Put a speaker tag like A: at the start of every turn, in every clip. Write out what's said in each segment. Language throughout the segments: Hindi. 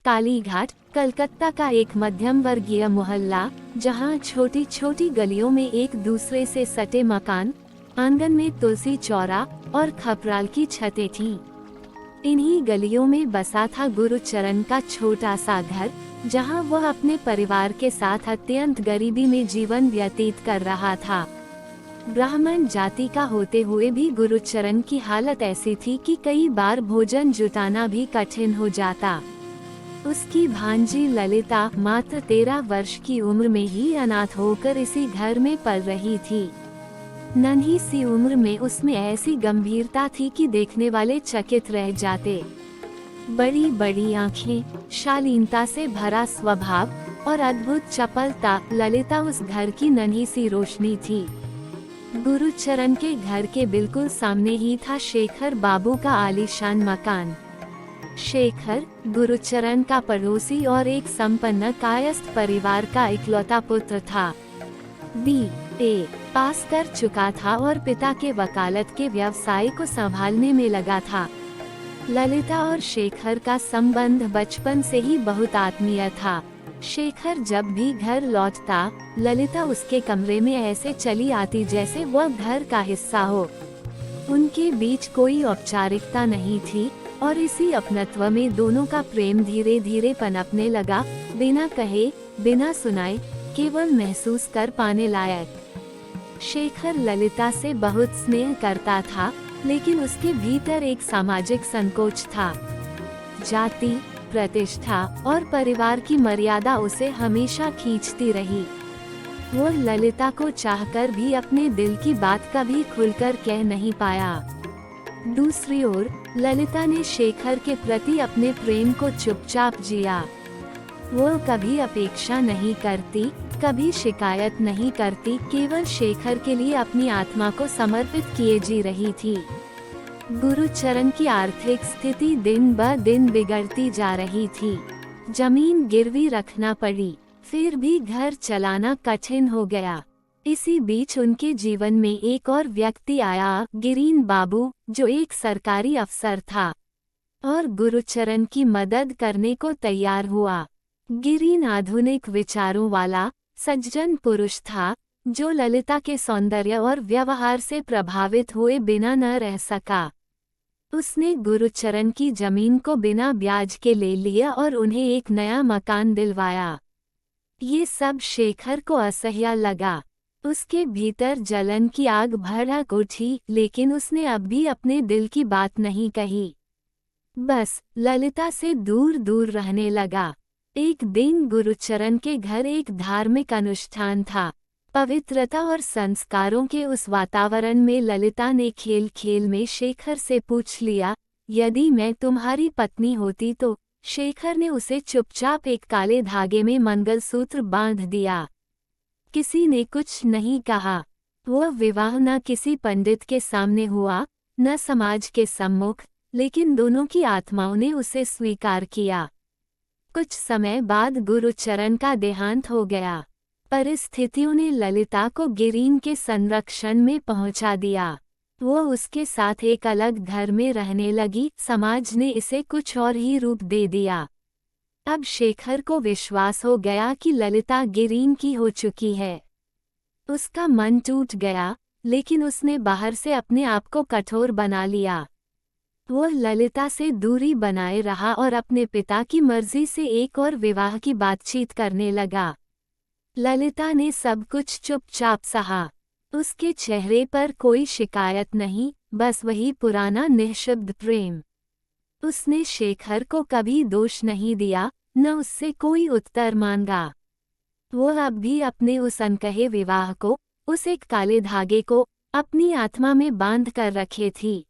A: कालीघाट कलकत्ता का एक मध्यम वर्गीय मोहल्ला, जहां छोटी छोटी गलियों में एक दूसरे से सटे मकान, आंगन में तुलसी चौरा और खपराल की छतें थीं। इन्हीं गलियों में बसा था गुरुचरण का छोटा सा घर, जहां वह अपने परिवार के साथ अत्यंत गरीबी में जीवन व्यतीत कर रहा था। ब्राह्मण जाति का होते हुए भी गुरुचरण की हालत ऐसी थी कि कई बार भोजन जुटाना भी कठिन हो जाता। उसकी भांजी ललिता मात्र 13 वर्ष की उम्र में ही अनाथ होकर इसी घर में पल रही थी। नन्ही सी उम्र में उसमें ऐसी गंभीरता थी कि देखने वाले चकित रह जाते। बड़ी बड़ी आंखें, शालीनता से भरा स्वभाव और अद्भुत चपलता, ललिता उस घर की नन्ही सी रोशनी थी। गुरुचरण के घर के बिल्कुल सामने ही था शेखर बाबू का आलीशान मकान। शेखर गुरुचरण का पड़ोसी और एक संपन्न कायस्थ परिवार का इकलौता पुत्र था। BA पास कर चुका था और पिता के वकालत के व्यवसाय को संभालने में लगा था। ललिता और शेखर का संबंध बचपन से ही बहुत आत्मीय था। शेखर जब भी घर लौटता, ललिता उसके कमरे में ऐसे चली आती जैसे वह घर का हिस्सा हो। उनके बीच कोई औपचारिकता नहीं थी और इसी अपनत्व में दोनों का प्रेम धीरे धीरे पनपने लगा, बिना कहे, बिना सुनाए, केवल महसूस कर पाने लायक। शेखर ललिता से बहुत स्नेह करता था, लेकिन उसके भीतर एक सामाजिक संकोच था। जाति, प्रतिष्ठा और परिवार की मर्यादा उसे हमेशा खींचती रही। वह ललिता को चाहकर भी अपने दिल की बात कभी खुलकर कह नहीं पाया। दूसरी ओर ललिता ने शेखर के प्रति अपने प्रेम को चुपचाप जिया। वह कभी अपेक्षा नहीं करती, कभी शिकायत नहीं करती, केवल शेखर के लिए अपनी आत्मा को समर्पित किए जी रही थी। गुरुचरण की आर्थिक स्थिति दिन ब दिन बिगड़ती जा रही थी। जमीन गिरवी रखना पड़ी, फिर भी घर चलाना कठिन हो गया। इसी बीच उनके जीवन में एक और व्यक्ति आया, गिरीन बाबू, जो एक सरकारी अफसर था और गुरुचरण की मदद करने को तैयार हुआ। गिरीन आधुनिक विचारों वाला, सज्जन पुरुष था, जो ललिता के सौंदर्य और व्यवहार से प्रभावित हुए बिना न रह सका। उसने गुरुचरण की जमीन को बिना ब्याज के ले लिया और उन्हें एक नया मकान दिलवाया। ये सब शेखर को असह्य लगा। उसके भीतर जलन की आग भड़क उठी, लेकिन उसने अब भी अपने दिल की बात नहीं कही। बस ललिता से दूर दूर रहने लगा। एक दिन गुरुचरण के घर एक धार्मिक अनुष्ठान था। पवित्रता और संस्कारों के उस वातावरण में ललिता ने खेल खेल में शेखर से पूछ लिया, यदि मैं तुम्हारी पत्नी होती तो? शेखर ने उसे चुपचाप एक काले धागे में मंगलसूत्र बांध दिया। किसी ने कुछ नहीं कहा। वह विवाह न किसी पंडित के सामने हुआ, न समाज के सम्मुख, लेकिन दोनों की आत्माओं ने उसे स्वीकार किया। कुछ समय बाद गुरुचरण का देहांत हो गया। परिस्थितियों ने ललिता को गिरीन के संरक्षण में पहुंचा दिया। वह उसके साथ एक अलग घर में रहने लगी। समाज ने इसे कुछ और ही रूप दे दिया। अब शेखर को विश्वास हो गया कि ललिता गिरीन की हो चुकी है। उसका मन टूट गया, लेकिन उसने बाहर से अपने आप को कठोर बना लिया। वह ललिता से दूरी बनाए रहा और अपने पिता की मर्जी से एक और विवाह की बातचीत करने लगा। ललिता ने सब कुछ चुपचाप सहा। उसके चेहरे पर कोई शिकायत नहीं, बस वही पुराना निःशब्द प्रेम। उसने शेखर को कभी दोष नहीं दिया, न उससे कोई उत्तर मांगा। वह अब भी अपने उस अनकहे विवाह को, उस एक काले धागे को, अपनी आत्मा में बांध कर रखे थी।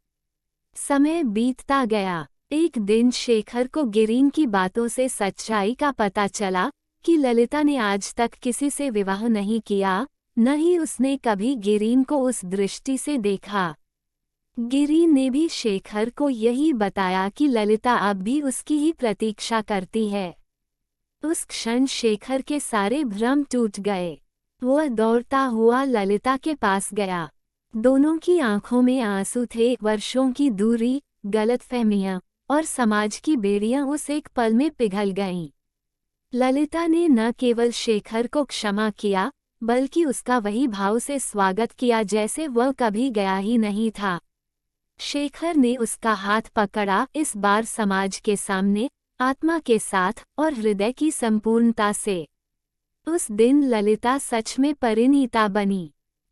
A: समय बीतता गया। एक दिन शेखर को गिरीन की बातों से सच्चाई का पता चला कि ललिता ने आज तक किसी से विवाह नहीं किया, न ही उसने कभी गिरीन को उस दृष्टि से देखा। गिरीन ने भी शेखर को यही बताया कि ललिता अब भी उसकी ही प्रतीक्षा करती है। उस क्षण शेखर के सारे भ्रम टूट गए। वह दौड़ता हुआ ललिता के पास गया। दोनों की आंखों में आंसू थे। वर्षों की दूरी, गलतफहमियां और समाज की बेड़ियां उस एक पल में पिघल गईं। ललिता ने न केवल शेखर को क्षमा किया, बल्कि उसका वही भाव से स्वागत किया जैसे वह कभी गया ही नहीं था। शेखर ने उसका हाथ पकड़ा, इस बार समाज के सामने, आत्मा के साथ और हृदय की संपूर्णता से। उस दिन ललिता सच में परिणीता बनी।